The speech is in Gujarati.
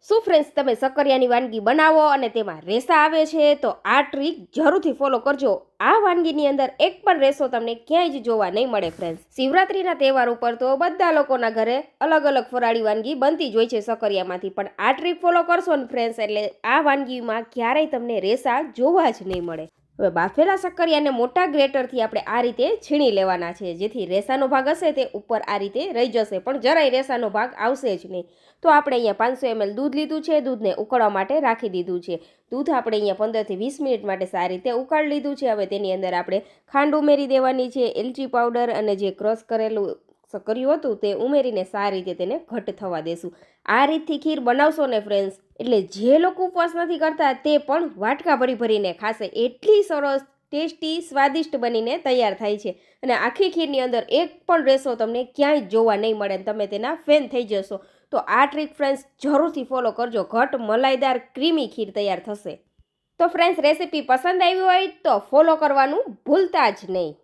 શું ફ્રેન્ડ્સ, તમે સક્કરિયાની વાનગી બનાવો અને તેમાં રેસા આવે છે તો આ ટ્રીક જરૂરથી ફોલો કરજો. આ વાનગીની અંદર એક પણ રેસો તમને ક્યાંય જ જોવા નહીં મળે ફ્રેન્ડ્સ. શિવરાત્રીના તહેવાર ઉપર તો બધા લોકોના ઘરે અલગ અલગ ફરાળી વાનગી બનતી જ હોય છે સક્કરિયામાંથી, પણ આ ટ્રીક ફોલો કરશો ને ફ્રેન્ડ્સ એટલે આ વાનગીમાં ક્યારેય તમને રેસા જોવા જ નહીં મળે. હવે બાફેલા સક્કરિયાને મોટા ગ્રેટરથી આપણે આ રીતે છીણી લેવાના છે, જેથી રેસાનો ભાગ હશે તે ઉપર આ રીતે રહી જશે, પણ જરાય રેસાનો ભાગ આવશે જ નહીં. તો આપણે અહીંયા 500 ml દૂધ લીધું છે, દૂધને ઉકળવા માટે રાખી દીધું છે. દૂધ આપણે અહીંયા 15 થી 20 મિનિટ માટે સારી રીતે ઉકાળી લીધું છે. હવે તેની અંદર આપણે ખાંડ ઉમેરી દેવાની છે, એલચી પાવડર અને જે ક્રશ કરેલું સક્કરિયું હતું તે ઉમેરીને સારી રીતે તેને ઘટ થવા દેશું. આ રીતથી ખીર બનાવશો ને ફ્રેન્ડ્સ એટલે જે લોકો ઉપવાસ નથી કરતા તે પણ વાટકા ભરી ભરીને ખાશે. એટલી સરસ ટેસ્ટી સ્વાદિષ્ટ બનીને તૈયાર થાય છે અને આખી ખીરની અંદર એક પણ રેસો તમને ક્યાંય જોવા નહીં મળે, તમે તેના ફેન થઈ જશો. તો આ ટ્રીક ફ્રેન્ડ્સ જરૂરથી ફોલો કરજો, ઘટ મલાઈદાર ક્રીમી ખીર તૈયાર થશે. તો ફ્રેન્ડ્સ, રેસીપી પસંદ આવી હોય તો ફોલો કરવાનું ભૂલતા જ નહીં.